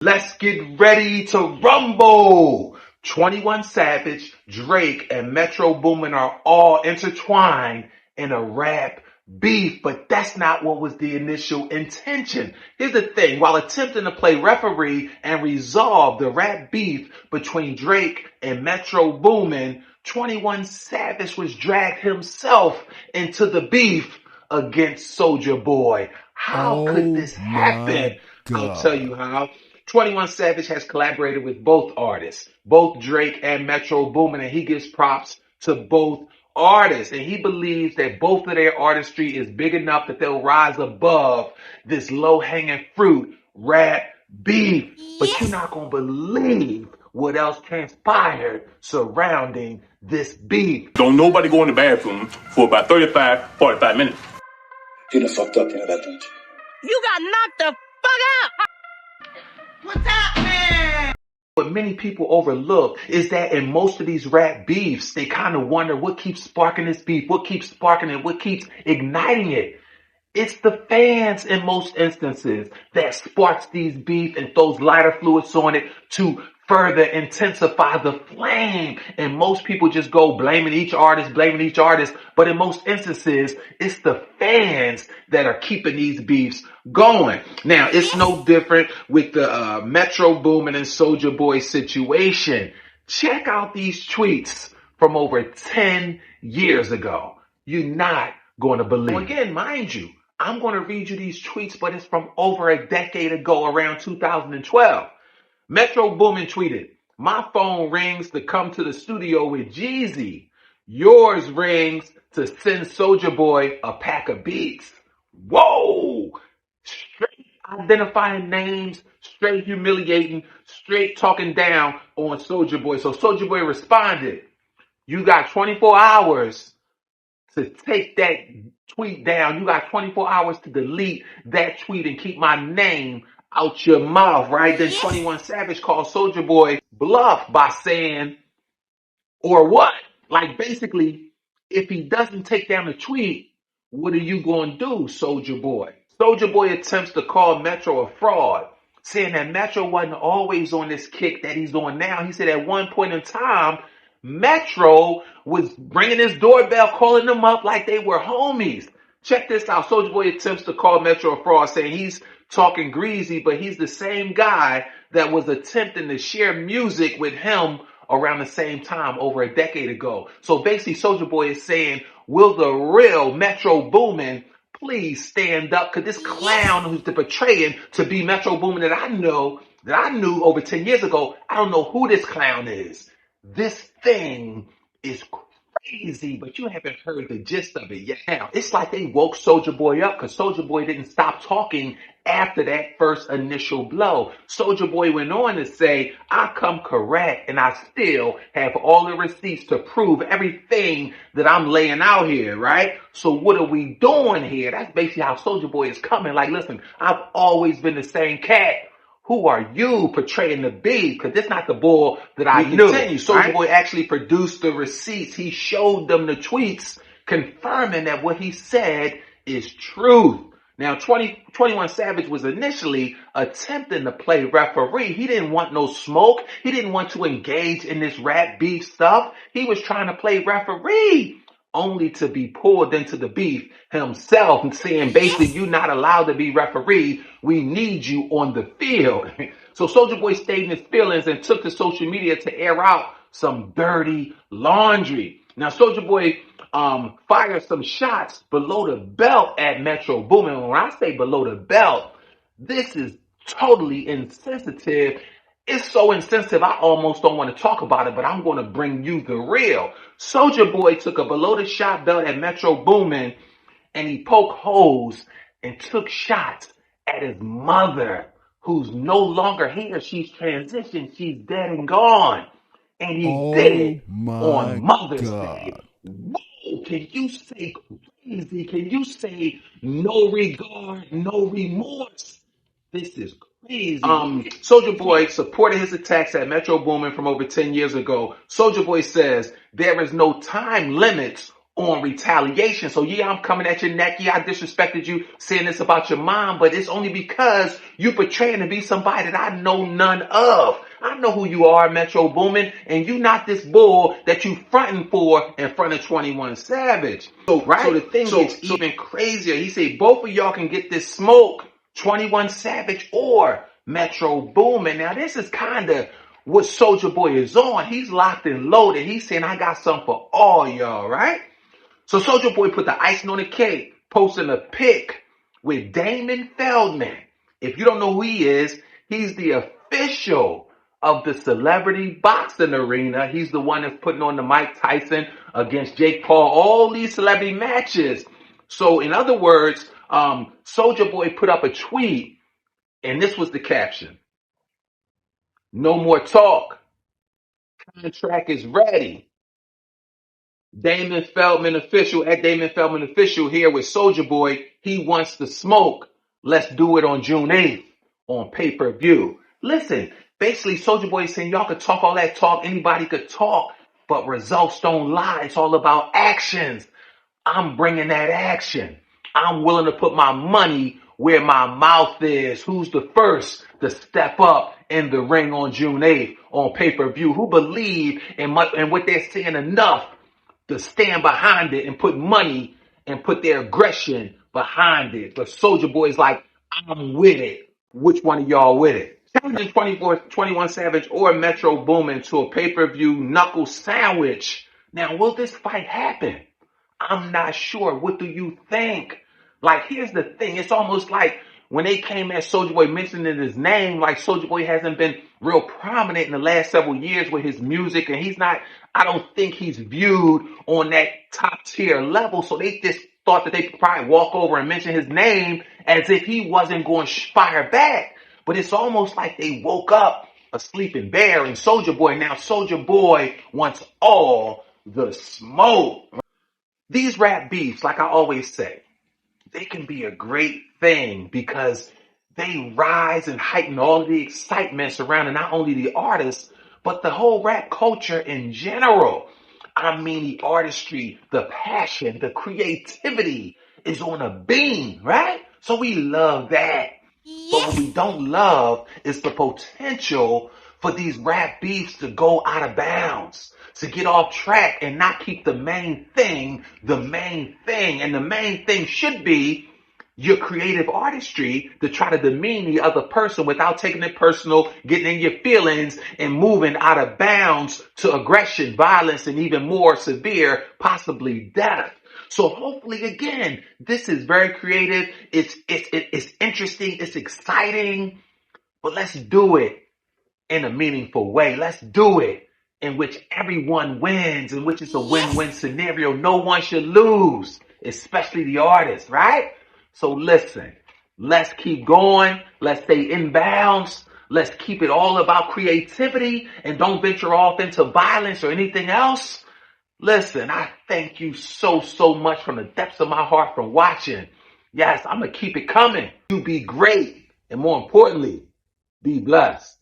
Let's get ready to rumble. 21 Savage, Drake, and Metro Boomin are all intertwined in a rap beef, but that's not what was the initial intention. Here's the thing. While attempting to play referee and resolve the rap beef between Drake and Metro Boomin, 21 Savage was dragged himself into the beef against Soulja Boy. How could this happen? I'll tell you how. 21 Savage has collaborated with both artists, both Drake and Metro Boomin, and he gives props to both artists. And he believes that both of their artistry is big enough that they'll rise above this low-hanging fruit, rap beef. But you're not going to believe what else transpired surrounding this beef. Don't nobody go in the bathroom for about 45 minutes. You done fucked up, you know that, don't you? You got knocked the fuck out! What's happening? What many people overlook is that in most of these rap beefs, they kind of wonder what keeps sparking this beef, what keeps sparking it, what keeps igniting it. It's the fans in most instances that sparks these beef and throws lighter fluids on it to further intensify the flame. And most people just go blaming each artist. But in most instances, it's the fans that are keeping these beefs going. Now, it's no different with the Metro Boomin and Soulja Boy situation. Check out these tweets from over 10 years ago. You're not going to believe. Again, mind you, I'm going to read you these tweets, but it's from over a decade ago, around 2012. Metro Boomin tweeted, "My phone rings to come to the studio with Jeezy. Yours rings to send Soulja Boy a pack of beats." Whoa! Straight identifying names, straight humiliating, straight talking down on Soulja Boy. So Soulja Boy responded, "You got 24 hours to take that tweet down. You got 24 hours to delete that tweet and keep my name out your mouth," right? Then 21 Savage called Soulja Boy bluff by saying, "Or what?" Like basically, if he doesn't take down the tweet, what are you going to do, Soulja Boy? Soulja Boy attempts to call Metro a fraud, saying that Metro wasn't always on this kick that he's on now. He said at one point in time, Metro was ringing his doorbell, calling them up like they were homies. Check this out. Soulja Boy attempts to call Metro a fraud, saying he's talking greasy, but he's the same guy that was attempting to share music with him around the same time over a decade ago. So basically, Soulja Boy is saying, will the real Metro Boomin please stand up? Because this clown who's portraying to be Metro Boomin that I knew over 10 years ago, I don't know who this clown is. This thing is crazy, but you haven't heard the gist of it yet. Now, it's like they woke Soulja Boy up because Soulja Boy didn't stop talking after that first initial blow. Soulja Boy went on to say, "I come correct and I still have all the receipts to prove everything that I'm laying out here," right? So what are we doing here? That's basically how Soulja Boy is coming. Like, listen, I've always been the same cat. Who are you portraying to be? Because this not the bull that I knew. Soulja Boy actually produced the receipts. He showed them the tweets confirming that what he said is truth. Now, 21 Savage was initially attempting to play referee. He didn't want no smoke. He didn't want to engage in this rap beef stuff. He was trying to play referee, only to be pulled into the beef himself and saying, basically, you're not allowed to be referee. We need you on the field. So Soulja Boy stayed in his feelings and took to social media to air out some dirty laundry. Now, Soulja Boy fired some shots below the belt at Metro Boomin. When I say below the belt, this is totally insensitive. It's so insensitive, I almost don't want to talk about it, but I'm going to bring you the real. Soulja Boy took a below the shot belt at Metro Boomin and he poked holes and took shots at his mother, who's no longer here. She's transitioned. She's dead and gone. And he did it on Mother's Day. Whoa, can you say crazy? Can you say no regard, no remorse? This is crazy. Soulja Boy supported his attacks at Metro Boomin from over 10 years ago. Soulja Boy says there is no time limits on retaliation. So yeah, I'm coming at your neck. Yeah, I disrespected you saying this about your mom, but it's only because you portraying to be somebody that I know none of. I know who you are, Metro Boomin, and you not this bull that you fronting for in front of 21 Savage. So the thing gets even crazier. He said both of y'all can get this smoke, 21 Savage or Metro Boomin. Now this is kind of what Soulja Boy is on. He's locked and loaded. He's saying I got something for all y'all, right? So Soulja Boy put the icing on the cake, posting a pic with damonfeldman. If you don't know who he is, he's the official of the celebrity boxing arena. He's the one that's putting on the Mike Tyson against Jake Paul, all these celebrity matches. So in other words, Soulja Boy put up a tweet, and this was the caption. No more talk. Contract is ready. damonfeldman official at damonfeldman official here with Soulja Boy. He wants the smoke. Let's do it on June 8th on pay-per-view. Listen, basically Soulja Boy is saying y'all could talk all that talk. Anybody could talk, but results don't lie. It's all about actions. I'm bringing that action. I'm willing to put my money where my mouth is. Who's the first to step up in the ring on June 8th on pay-per-view? Who believe in what they're saying enough to stand behind it and put money and put their aggression behind it? But Soulja Boy is like, I'm with it. Which one of y'all with it? Challenging 21 Savage or Metro Boomin to a pay-per-view knuckle sandwich. Now, will this fight happen? I'm not sure. What do you think? Like, here's the thing. It's almost like when they came at Soulja Boy mentioning his name, like Soulja Boy hasn't been real prominent in the last several years with his music, and he's not, I don't think he's viewed on that top tier level. So they just thought that they could probably walk over and mention his name as if he wasn't going to fire back. But it's almost like they woke up a sleeping bear in Soulja Boy. Now Soulja Boy wants all the smoke. These rap beefs, like I always say, they can be a great thing because they rise and heighten all of the excitement surrounding not only the artists, but the whole rap culture in general. I mean, the artistry, the passion, the creativity is on a beam, right? So we love that. But what we don't love is the potential for these rap beefs to go out of bounds, to get off track and not keep the main thing the main thing. And the main thing should be your creative artistry to try to demean the other person without taking it personal, getting in your feelings and moving out of bounds to aggression, violence, and even more severe, possibly death. So hopefully, again, this is very creative. It's interesting. It's exciting, but let's do it in a meaningful way. Let's do it in which everyone wins, in which it's a win-win scenario. No one should lose, especially the artist, right? So listen, let's keep going. Let's stay in bounds. Let's keep it all about creativity and don't venture off into violence or anything else. Listen, I thank you so much from the depths of my heart for watching. Yes, I'm going to keep it coming. You be great. And more importantly, be blessed.